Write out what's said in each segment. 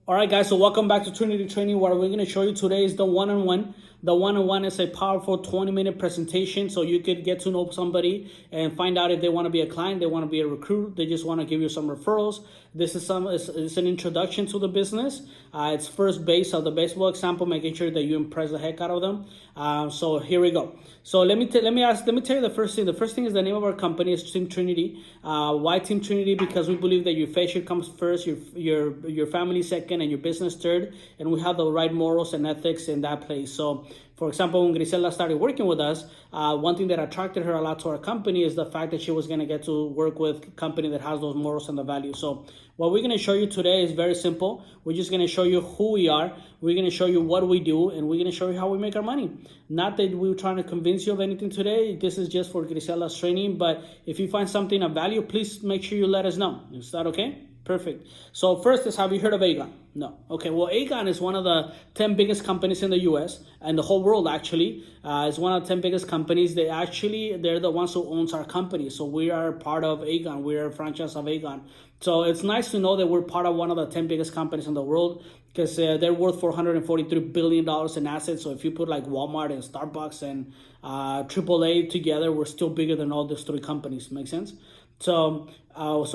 All right, guys, so welcome back to Trinity Training. What we're going to show you today is the one-on-one. The one-on-one is a powerful 20-minute presentation so you could get to know somebody and find out if they want to be a client, they want to be a recruit, they just want to give you some referrals. This is it's an introduction to the business. It's first base of the baseball example, making sure that you impress the heck out of them. So here we go. So let me tell you the first thing. The first thing is the name of our company is Team Trinity. Why Team Trinity? Because we believe that your faith should come first, your family second, and your business third, and we have the right morals and ethics in that place. So, for example, when Griselda started working with us, one thing that attracted her a lot to our company is the fact that she was going to get to work with a company that has those morals and the values. So what we're going to show you today is very simple. We're just going to show you who we are. We're going to show you what we do, and we're going to show you how we make our money. Not that we're trying to convince you of anything today. This is just for Griselda's training. But if you find something of value, please make sure you let us know. Is that okay? Perfect. So first is, have you heard of Aegon? No. Okay, well, Aegon is one of the 10 biggest companies in the U.S. and the whole world, actually. It's one of the 10 biggest companies. They're the ones who owns our company. So we are part of Aegon. We are a franchise of Aegon. So it's nice to know that we're part of one of the 10 biggest companies in the world because they're worth $443 billion in assets. So if you put like Walmart and Starbucks and AAA together, we're still bigger than all those three companies. Make sense? So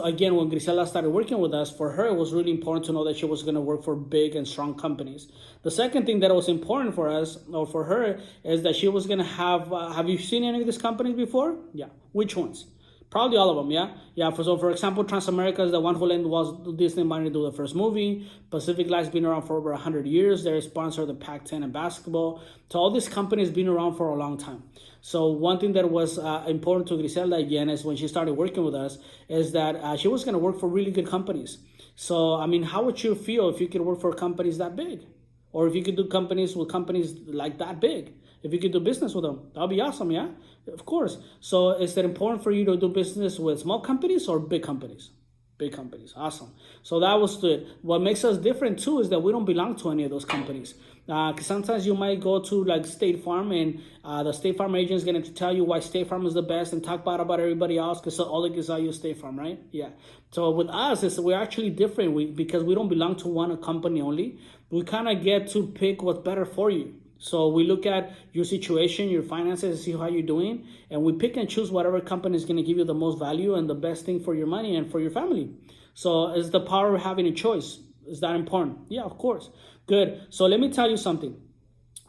again, when Griselda started working with us, for her, it was really important to know that she was going to work for big and strong companies. The second thing that was important for us, or for her, is that she was going to have you seen any of these companies before? Yeah. Which ones? Probably all of them, yeah? Yeah, for example, Transamerica is the one who lent Walt Disney money to do the first movie. Pacific Life's been around for over 100 years. They're a sponsor of the Pac-10 and basketball. So all these companies been around for a long time. So one thing that was important to Griselda, again, is when she started working with us, is that she was going to work for really good companies. So, I mean, how would you feel if you could work for companies that big? Or if you could do companies with companies like that big? If you could do business with them, that would be awesome, yeah? Of course. So is it important for you to do business with small companies or big companies? Big companies. Awesome. So that was good. What makes us different, too, is that we don't belong to any of those companies. Because sometimes you might go to like State Farm and the State Farm agent is going to tell you why State Farm is the best and talk bad about everybody else because all they can sell you is State Farm, right? Yeah. So with us, we're actually different because we don't belong to one company only. We kind of get to pick what's better for you. So we look at your situation, your finances, see how you're doing, and we pick and choose whatever company is going to give you the most value and the best thing for your money and for your family. So it's the power of having a choice. Is that important? Yeah, of course. Good. So let me tell you something.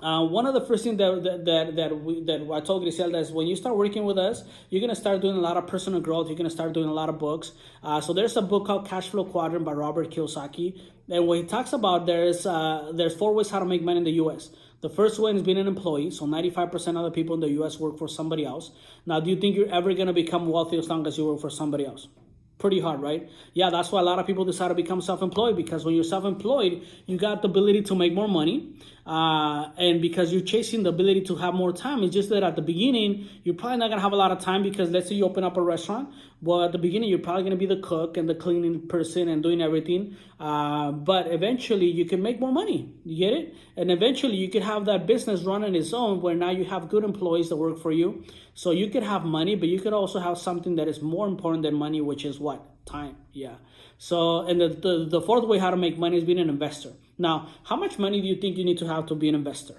One of the first things that I told Griselda is when you start working with us, you're going to start doing a lot of personal growth. You're going to start doing a lot of books. So there's a book called Cash Flow Quadrant by Robert Kiyosaki. And what he talks about, there's 4 ways how to make money in the U.S. The first one is being an employee. So 95% of the people in the U.S. work for somebody else. Now, do you think you're ever going to become wealthy as long as you work for somebody else? Pretty hard, right? Yeah, that's why a lot of people decide to become self-employed, because when you're self-employed, you got the ability to make more money. And because you're chasing the ability to have more time, it's just that at the beginning, you're probably not going to have a lot of time because let's say you open up a restaurant. Well, at the beginning, you're probably going to be the cook and the cleaning person and doing everything. But eventually, you can make more money. You get it? And eventually, you could have that business run on its own where now you have good employees that work for you. So you could have money, but you could also have something that is more important than money, which is what? Time. Yeah. So, and the fourth way how to make money is being an investor. Now, how much money do you think you need to have to be an investor?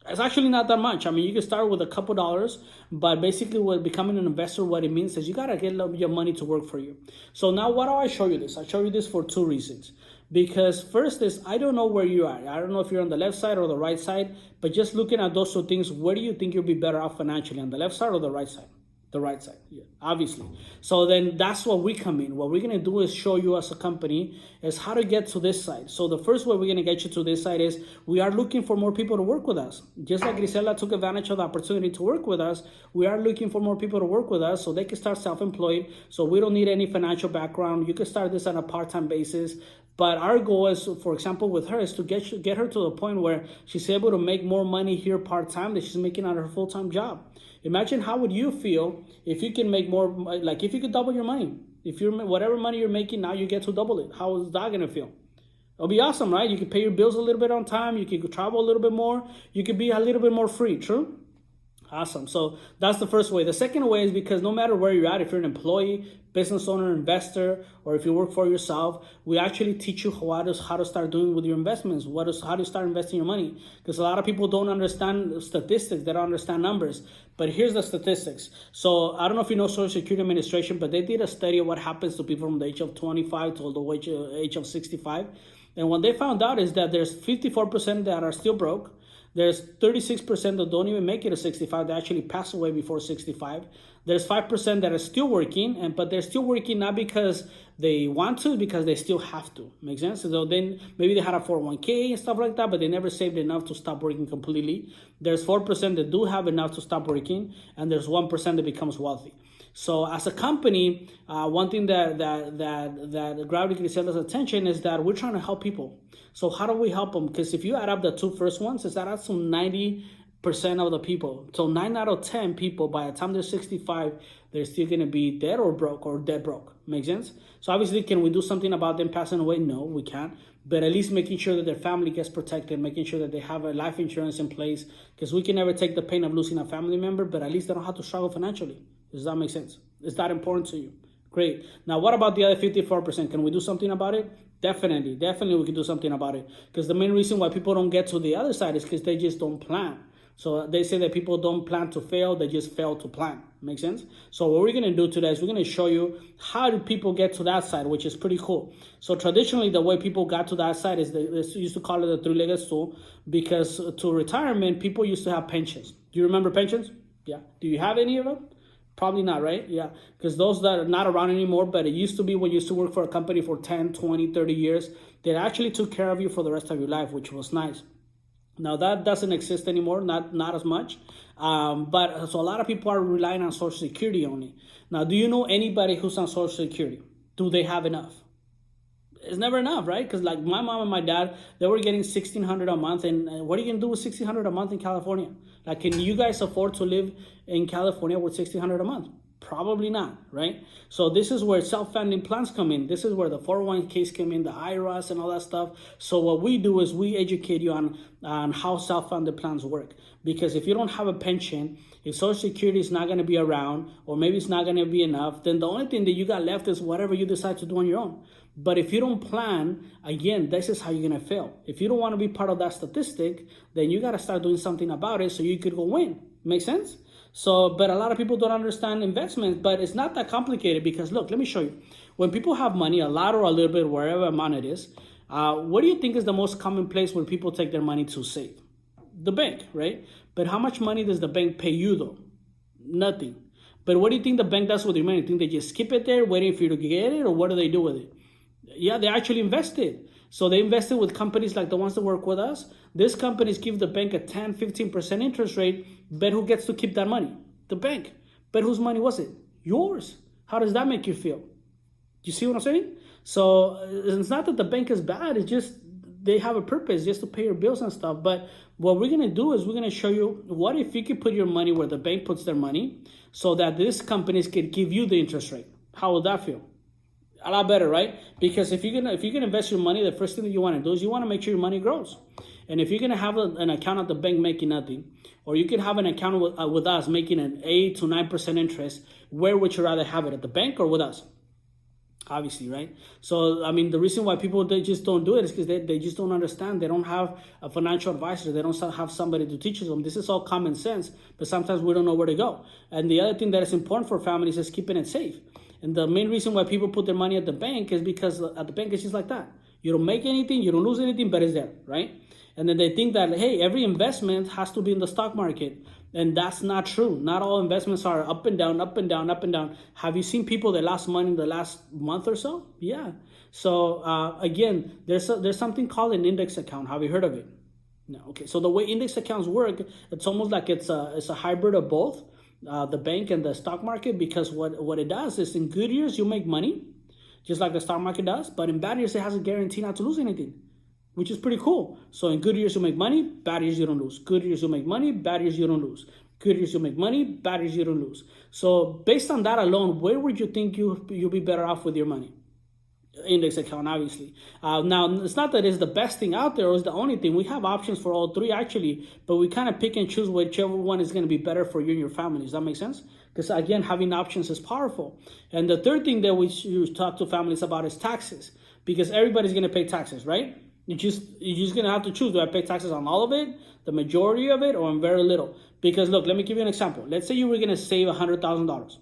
It's actually not that much. I mean, you can start with a couple dollars, but basically what becoming an investor, what it means is you got to get your money to work for you. So now why do I show you this? I show you this for 2 reasons. Because first is, I don't know where you are. I don't know if you're on the left side or the right side, but just looking at those 2 things, where do you think you'll be better off financially, on the left side or the right side? The right side, yeah, obviously. So then that's what we come in. What we're going to do is show you as a company is how to get to this side. So the first way we're going to get you to this side is we are looking for more people to work with us. Just like Griselda took advantage of the opportunity to work with us, we are looking for more people to work with us so they can start self-employed. So we don't need any financial background. You can start this on a part-time basis. But our goal is, for example, with her is to get her to the point where she's able to make more money here part-time than she's making on her full-time job. Imagine how would you feel if you can make more, like if you could double your money. If you're whatever money you're making now, you get to double it. How is that gonna feel? It'll be awesome, right? You can pay your bills a little bit on time. You can travel a little bit more. You can be a little bit more free. True. Awesome. So that's the first way. The second way is because no matter where you're at, if you're an employee, business owner, investor, or if you work for yourself, we actually teach you how to start doing with your investments. How to start investing your money. Because a lot of people don't understand statistics. They don't understand numbers. But here's the statistics. So I don't know if you know Social Security Administration, but they did a study of what happens to people from the age of 25 to the age of 65. And what they found out is that there's 54% that are still broke. There's 36% that don't even make it to 65. They actually pass away before 65. There's 5% that are still working, but they're still working not because they want to, because they still have to. Make sense? So then maybe they had a 401k and stuff like that, but they never saved enough to stop working completely. There's 4% that do have enough to stop working, and there's 1% that becomes wealthy. So as a company, one thing that Gravity sells us attention is that we're trying to help people. So how do we help them? Because if you add up the two first ones, it's that adds to 90% of the people. So 9 out of 10 people, by the time they're 65, they're still going to be dead or broke or dead broke. Make sense? So obviously, can we do something about them passing away? No, we can't. But at least making sure that their family gets protected, making sure that they have a life insurance in place, because we can never take the pain of losing a family member, but at least they don't have to struggle financially. Does that make sense? Is that important to you? Great. Now, what about the other 54%? Can we do something about it? Definitely we can do something about it. Because the main reason why people don't get to the other side is because they just don't plan. So they say that people don't plan to fail, they just fail to plan. Make sense? So what we're going to do today is we're going to show you how do people get to that side, which is pretty cool. So traditionally, the way people got to that side is they used to call it the three-legged stool, because to retirement, people used to have pensions. Do you remember pensions? Yeah. Do you have any of them? Probably not, right? Yeah, because those that are not around anymore, but it used to be when you used to work for a company for 10, 20, 30 years, they actually took care of you for the rest of your life, which was nice. Now that doesn't exist anymore, not as much. But so a lot of people are relying on Social Security only. Now, do you know anybody who's on Social Security? Do they have enough? It's never enough, right? Because like my mom and my dad, they were getting $1,600 a month, and what are you gonna do with $1,600 a month in California? Like, can you guys afford to live in California with $1,600 a month? Probably not, right? So this is where self-funding plans come in. This is where the 401ks come in, the IRAs and all that stuff. So what we do is we educate you on how self-funded plans work. Because if you don't have a pension, if Social Security is not going to be around, or maybe it's not going to be enough, then the only thing that you got left is whatever you decide to do on your own. But if you don't plan, again, this is how you're going to fail. If you don't want to be part of that statistic, then you got to start doing something about it so you could go win. Make sense? So, but a lot of people don't understand investments, but it's not that complicated because look, let me show you. When people have money, a lot or a little bit, wherever amount it is, what do you think is the most common place where people take their money to save? The bank, right? But how much money does the bank pay you though? Nothing. But what do you think the bank does with your money? You think they just skip it there, waiting for you to get it, or what do they do with it? Yeah, they actually invested. So they invested with companies like the ones that work with us. These companies give the bank a 10, 15% interest rate. Bet who gets to keep that money? The bank. Bet whose money was it? Yours. How does that make you feel? Do you see what I'm saying? So it's not that the bank is bad. It's just they have a purpose just to pay your bills and stuff. But what we're going to do is we're going to show you what if you could put your money where the bank puts their money so that these companies could give you the interest rate. How would that feel? A lot better, right? Because if you're gonna invest your money, the first thing that you want to do is you want to make sure your money grows. And if you're gonna have an account at the bank making nothing, or you can have an account with us making an 8 to 9% interest, where would you rather have it, at the bank or with us? Obviously, right? So I mean, the reason why people they just don't do it is because they just don't understand. They don't have a financial advisor. They don't have somebody to teach them. This is all common sense, but sometimes we don't know where to go. And the other thing that is important for families is keeping it safe. And the main reason why people put their money at the bank is because at the bank it's just like that. You don't make anything, you don't lose anything, but it's there, right? And then they think that, hey, every investment has to be in the stock market. And that's not true. Not all investments are up and down, up and down, up and down. Have you seen people that lost money in the last month or so? Yeah. So again, there's something called an index account. Have you heard of it? No. Okay. So the way index accounts work, it's almost like it's a hybrid of both. The bank and the stock market, because what it does is in good years you make money, just like the stock market does, but in bad years it has a guarantee not to lose anything, which is pretty cool. So in good years you make money, bad years you don't lose. Good years you make money, bad years you don't lose. Good years you make money, bad years you don't lose. So based on that alone, where would you think you'll be better off with your money? index account, obviously. Now, it's not that it's the best thing out there or it's the only thing. We have options for all three, actually, but we kind of pick and choose whichever one is going to be better for you and your family. Does that make sense? Because, again, having options is powerful. And the third thing that we should talk to families about is taxes, because everybody's going to pay taxes, right? You're just going to have to choose. Do I pay taxes on all of it, the majority of it, or on very little? Because, look, let me give you an example. Let's say you were going to save $100,000.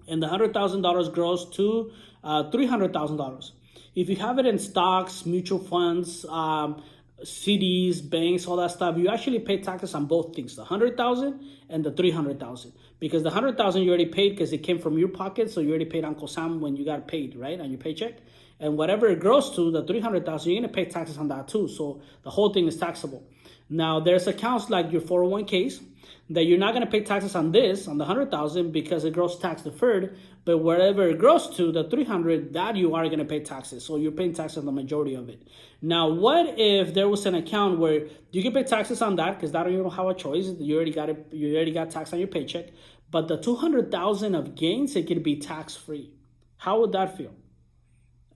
And the $100,000 grows to $300,000. If you have it in stocks, mutual funds, CDs, banks, all that stuff, you actually pay taxes on both things, the $100,000 and the $300,000. Because the $100,000 you already paid because it came from your pocket, so you already paid Uncle Sam when you got paid, right, on your paycheck. And whatever it grows to, the $300,000, you're gonna pay taxes on that too. So the whole thing is taxable. Now there's accounts like your 401ks that you're not going to pay taxes on this, on the $100,000, because it grows tax deferred, but wherever it grows to, the $300,000, that you are going to pay taxes. So you're paying taxes on the majority of it. Now, what if there was an account where you can pay taxes on that, because that you don't have a choice, you already got it, you already got tax on your paycheck, but the $200,000 of gains, it could be tax free. How would that feel?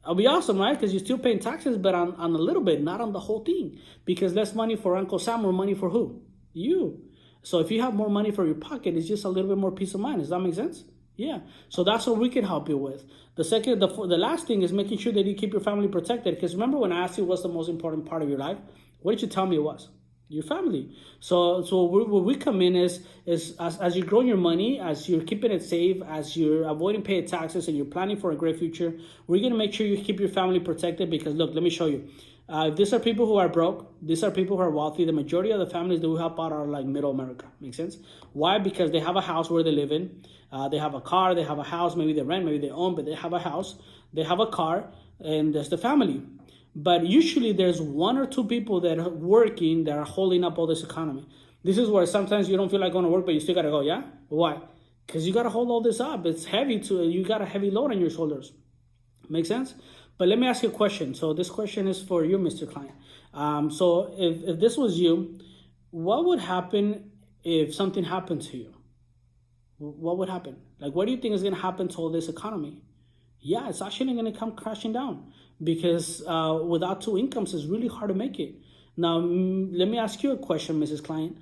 It'll be awesome, right? Because you're still paying taxes, but on a little bit, not on the whole thing. Because less money for Uncle Sam, more money for who? You. So if you have more money for your pocket, it's just a little bit more peace of mind. Does that make sense? Yeah. So that's what we can help you with. The last thing is making sure that you keep your family protected. Because remember when I asked you what's the most important part of your life? What did you tell me it was? Your family. So where we come in is as you're growing your money, as you're keeping it safe, as you're avoiding paying taxes, and you're planning for a great future, we're going to make sure you keep your family protected. Because look, let me show you. These are people who are broke. These are people who are wealthy. The majority of the families that we help out are like middle America. Make sense? Why? Because they have a house where they live in. They have a car. They have a house. Maybe they rent. Maybe they own. But they have a house. They have a car. And there's the family. But usually there's one or two people that are working that are holding up all this economy. This is where sometimes you don't feel like going to work, but you still got to go. Yeah? Why? Because you got to hold all this up. It's heavy. You got a heavy load on your shoulders. Make sense? But let me ask you a question. So this question is for you, Mr. Client. So if this was you, what would happen if something happened to you? What would happen? Like, what do you think is going to happen to all this economy? Yeah, it's actually going to come crashing down because without two incomes, it's really hard to make it. Now, let me ask you a question, Mrs. Client.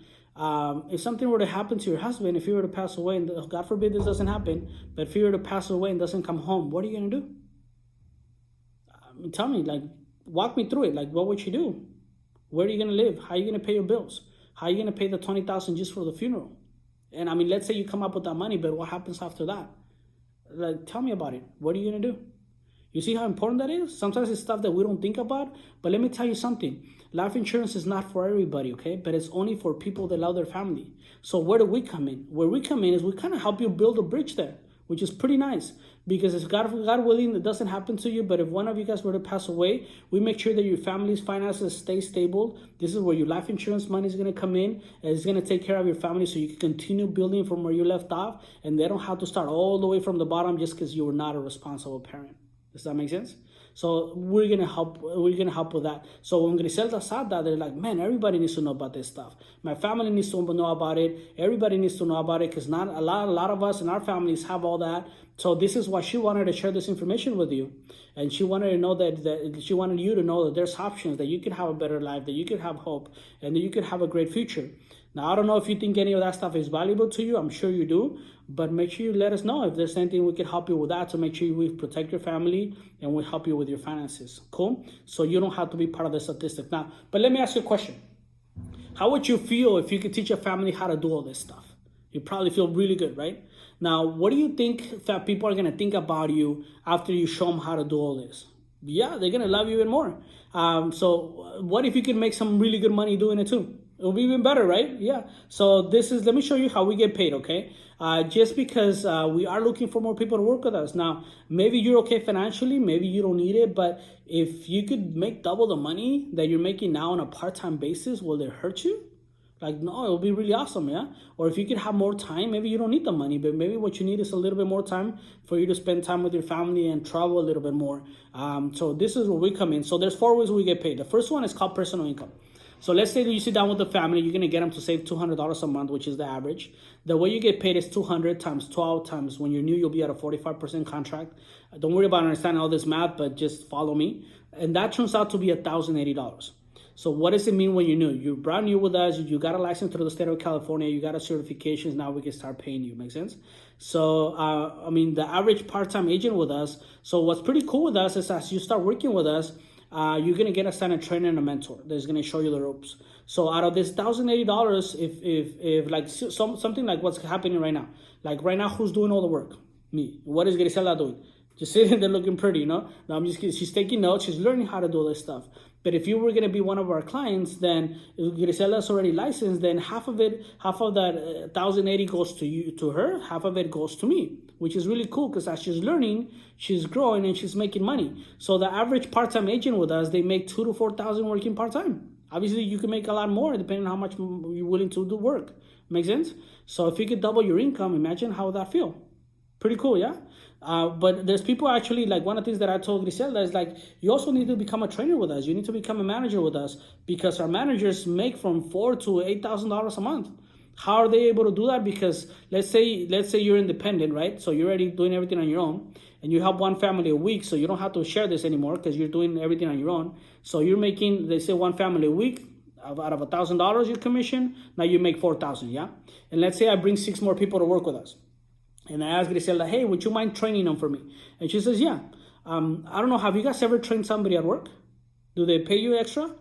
If something were to happen to your husband, if he were to pass away, and God forbid this doesn't happen, but if he were to pass away and doesn't come home, what are you going to do? Tell me, like, walk me through it. Like, what would you do? Where are you going to live? How are you going to pay your bills? How are you going to pay the $20,000 just for the funeral? And I mean, let's say you come up with that money, but what happens after that? Like, tell me about it. What are you going to do? You see how important that is? Sometimes it's stuff that we don't think about. But let me tell you something. Life insurance is not for everybody, okay? But it's only for people that love their family. So where do we come in? Where we come in is we kind of help you build a bridge there, which is pretty nice. Because if God willing, it doesn't happen to you. But if one of you guys were to pass away, we make sure that your family's finances stay stable. This is where your life insurance money is going to come in. And it's going to take care of your family so you can continue building from where you left off. And they don't have to start all the way from the bottom just because you were not a responsible parent. Does that make sense? So we're gonna help with that. So when Griselda said that, they're like, man, everybody needs to know about this stuff. My family needs to know about it. Everybody needs to know about it because not a lot of us in our families have all that. So this is why she wanted to share this information with you. And she wanted to know that she wanted you to know that there's options, that you can have a better life, that you can have hope, and that you can have a great future. Now, I don't know if you think any of that stuff is valuable to you. I'm sure you do. But make sure you let us know if there's anything we can help you with that to make sure we protect your family and we help you with your finances. Cool? So you don't have to be part of the statistic. Now, but let me ask you a question. How would you feel if you could teach your family how to do all this stuff? You probably feel really good, right? Now, what do you think that people are going to think about you after you show them how to do all this? Yeah, they're going to love you even more. So what if you can make some really good money doing it too? It'll be even better, right? Yeah. So let me show you how we get paid, okay? Just because we are looking for more people to work with us. Now, maybe you're okay financially, maybe you don't need it, but if you could make double the money that you're making now on a part-time basis, will it hurt you? Like, no, it'll be really awesome, yeah? Or if you could have more time, maybe you don't need the money, but maybe what you need is a little bit more time for you to spend time with your family and travel a little bit more. So this is where we come in. So there's 4 ways we get paid. The first one is called personal income. So let's say that you sit down with the family, you're gonna get them to save $200 a month, which is the average. The way you get paid is 200 times 12 times when you're new, you'll be at a 45% contract. Don't worry about understanding all this math, but just follow me. And that turns out to be $1,080. So what does it mean when you're new? You're brand new with us. You got a license through the state of California. You got a certifications. Now we can start paying you. Make sense? So, I mean, the average part-time agent with us. So what's pretty cool with us is as you start working with us, you're going to get assigned a trainer and a mentor that's going to show you the ropes. So out of this $1,080, if like something like what's happening right now, like right now, who's doing all the work? Me. What is Grisela doing? Just sitting there looking pretty, you know? No, I'm just kidding. She's taking notes. She's learning how to do all this stuff. But if you were going to be one of our clients, then if Grisela's already licensed, then half of that 1,080 goes to you, to her, half of it goes to me, which is really cool because as she's learning, she's growing and she's making money. So the average part-time agent with us, they make $2,000 to $4,000 working part-time. Obviously, you can make a lot more depending on how much you're willing to do work. Make sense? So if you could double your income, imagine how that feel. Pretty cool, yeah? But there's people actually, like one of the things that I told Grisela is like, you also need to become a trainer with us. You need to become a manager with us because our managers make from $4,000 to $8,000 a month. How are they able to do that? Because let's say you're independent, right? So you're already doing everything on your own and you help one family a week. So you don't have to share this anymore because you're doing everything on your own. So you're making, they say one family a week out of $1,000 your commission. Now you make $4,000, yeah? And let's say I bring 6 more people to work with us. And I asked Grisela, hey, would you mind training them for me? And she says, yeah. I don't know, have you guys ever trained somebody at work? Do they pay you extra?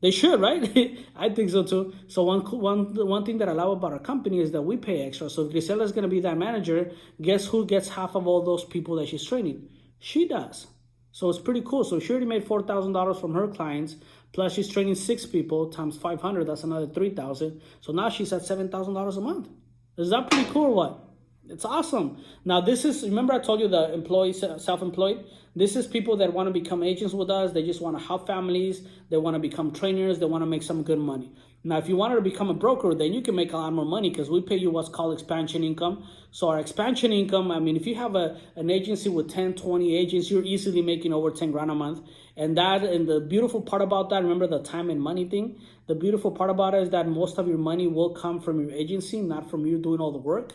They should, right? I think so too. So one thing that I love about our company is that we pay extra. So if Grisela is going to be that manager, guess who gets half of all those people that she's training? She does. So it's pretty cool. So she already made $4,000 from her clients. Plus she's training 6 people times 500. That's another $3,000. So now she's at $7,000 a month. Is that pretty cool or what? It's awesome. Now this is, remember I told you the employees, self-employed? This is people that want to become agents with us. They just want to help families. They want to become trainers. They want to make some good money. Now, if you wanted to become a broker, then you can make a lot more money because we pay you what's called expansion income. So our expansion income, I mean, if you have an agency with 10, 20 agents, you're easily making over 10 grand a month. And the beautiful part about that, remember the time and money thing? The beautiful part about it is that most of your money will come from your agency, not from you doing all the work.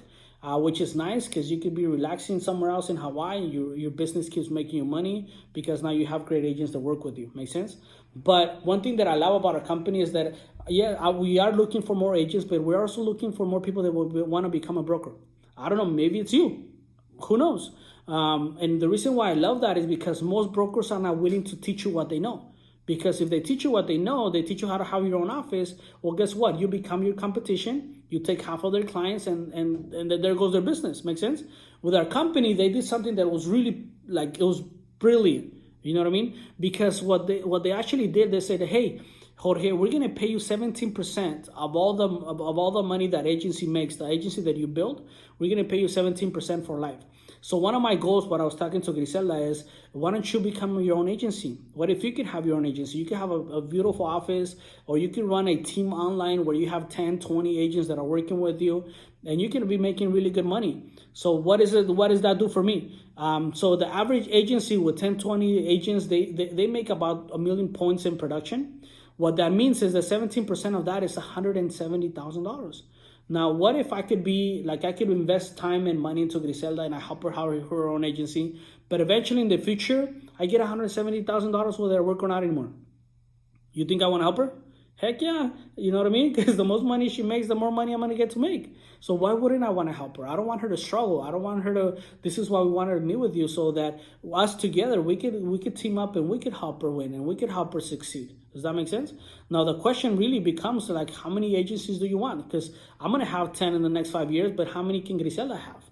Which is nice because you could be relaxing somewhere else in Hawaii. Your business keeps making you money because now you have great agents that work with you. Make sense? But one thing that I love about our company is that, yeah, we are looking for more agents, but we're also looking for more people that want to become a broker. I don't know, maybe it's you. Who knows? And the reason why I love that is because most brokers are not willing to teach you what they know. Because if they teach you what they know, they teach you how to have your own office. Well, guess what? You become your competition. You take half of their clients and there goes their business. Make sense? With our company, they did something that was really it was brilliant. You know what I mean? Because what they actually did, they said, hey, Jorge, we're gonna pay you 17% of all the money that agency makes, the agency that you build, we're gonna pay you 17% for life. So one of my goals, what I was talking to Grisela is, why don't you become your own agency? What if you could have your own agency? You could have a beautiful office, or you could run a team online where you have 10, 20 agents that are working with you, and you can be making really good money. So what does that do for me? So the average agency with 10, 20 agents, they make about 1 million points in production. What that means is that 17% of that is $170,000. Now, what if I could I could invest time and money into Grisela and I help her have her own agency, but eventually in the future, I get $170,000 whether I work or not anymore. You think I want to help her? Heck yeah. You know what I mean? Because the most money she makes, the more money I'm going to get to make. So why wouldn't I want to help her? I don't want her to struggle. I don't want her to, this is why we wanted to meet with you, so that us together, we could team up and we could help her win and we could help her succeed. Does that make sense? Now, the question really becomes how many agencies do you want? Because I'm going to have 10 in the next 5 years, but how many can Grisela have?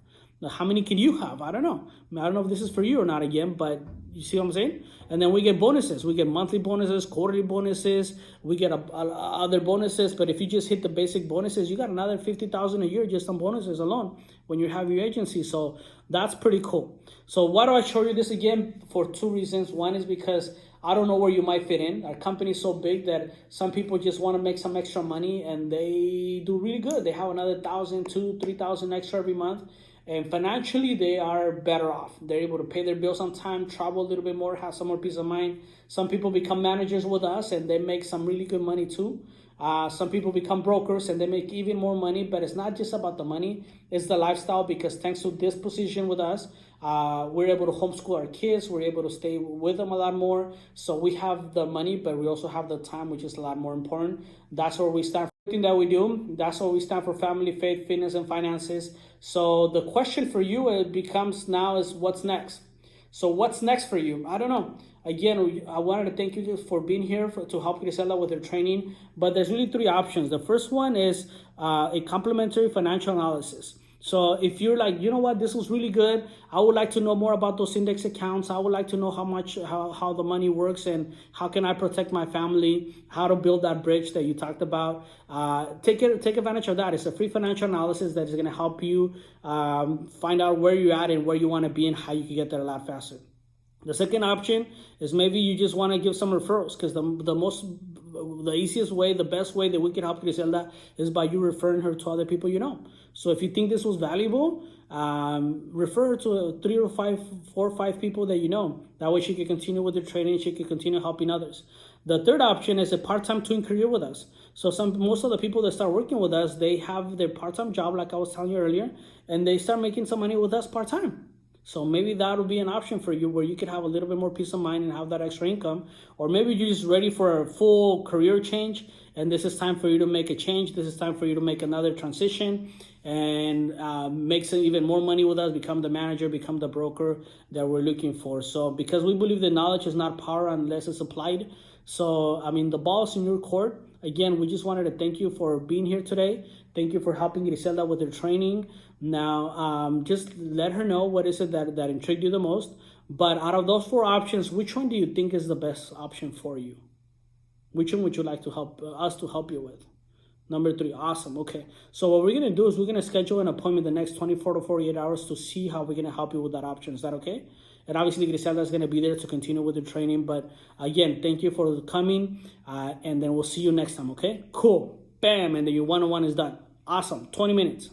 Now, how many can you have? I don't know. I don't know if this is for you or not again, but you see what I'm saying? And then we get bonuses. We get monthly bonuses, quarterly bonuses. We get other bonuses. But if you just hit the basic bonuses, you got another $50,000 a year just on bonuses alone when you have your agency. So that's pretty cool. So why do I show you this again? For 2 reasons. One is because I don't know where you might fit in. Our company is so big that some people just want to make some extra money and they do really good. They have another 1,000, 2,000, 3,000 extra every month. And financially, they are better off. They're able to pay their bills on time, travel a little bit more, have some more peace of mind. Some people become managers with us and they make some really good money too. Some people become brokers and they make even more money, but it's not just about the money, it's the lifestyle, because thanks to this position with us, we're able to homeschool our kids, we're able to stay with them a lot more. So we have the money, but we also have the time, which is a lot more important. That's where we stand for everything that we do. That's where we stand for family, faith, fitness, and finances. So the question for you becomes now is what's next? So what's next for you? I don't know. Again, I wanted to thank you for being here to help Griselda with her training. But there's really three options. The first one is a complimentary financial analysis. So if you're like, you know what, this was really good. I would like to know more about those index accounts. I would like to know how the money works and how can I protect my family, how to build that bridge that you talked about. Take advantage of that. It's a free financial analysis that is going to help you find out where you're at and where you want to be and how you can get there a lot faster. The second option is maybe you just want to give some referrals, because the easiest way, the best way that we can help Griselda is by you referring her to other people you know. So if you think this was valuable, refer her to 4 or 5 people that you know. That way she can continue with her training, she can continue helping others. The third option is a part-time twin career with us. So most of the people that start working with us, they have their part-time job, like I was telling you earlier, and they start making some money with us part-time. So maybe that would be an option for you where you could have a little bit more peace of mind and have that extra income. Or maybe you're just ready for a full career change and this is time for you to make a change. This is time for you to make another transition and make some even more money with us, become the manager, become the broker that we're looking for. So because we believe that knowledge is not power unless it's applied. So, I mean, the ball's in your court. Again, we just wanted to thank you for being here today. Thank you for helping Griselda with her training. Now, just let her know what is it that intrigued you the most. But out of those 4 options, which one do you think is the best option for you? Which one would you like to help us to help you with? Number 3, awesome. Okay, so what we're gonna do is we're gonna schedule an appointment the next 24 to 48 hours to see how we're gonna help you with that option. Is that okay? And obviously Griselda is gonna be there to continue with the training. But again, thank you for coming, and then we'll see you next time. Okay, cool. Bam, and then your one-on-one is done. Awesome, 20 minutes.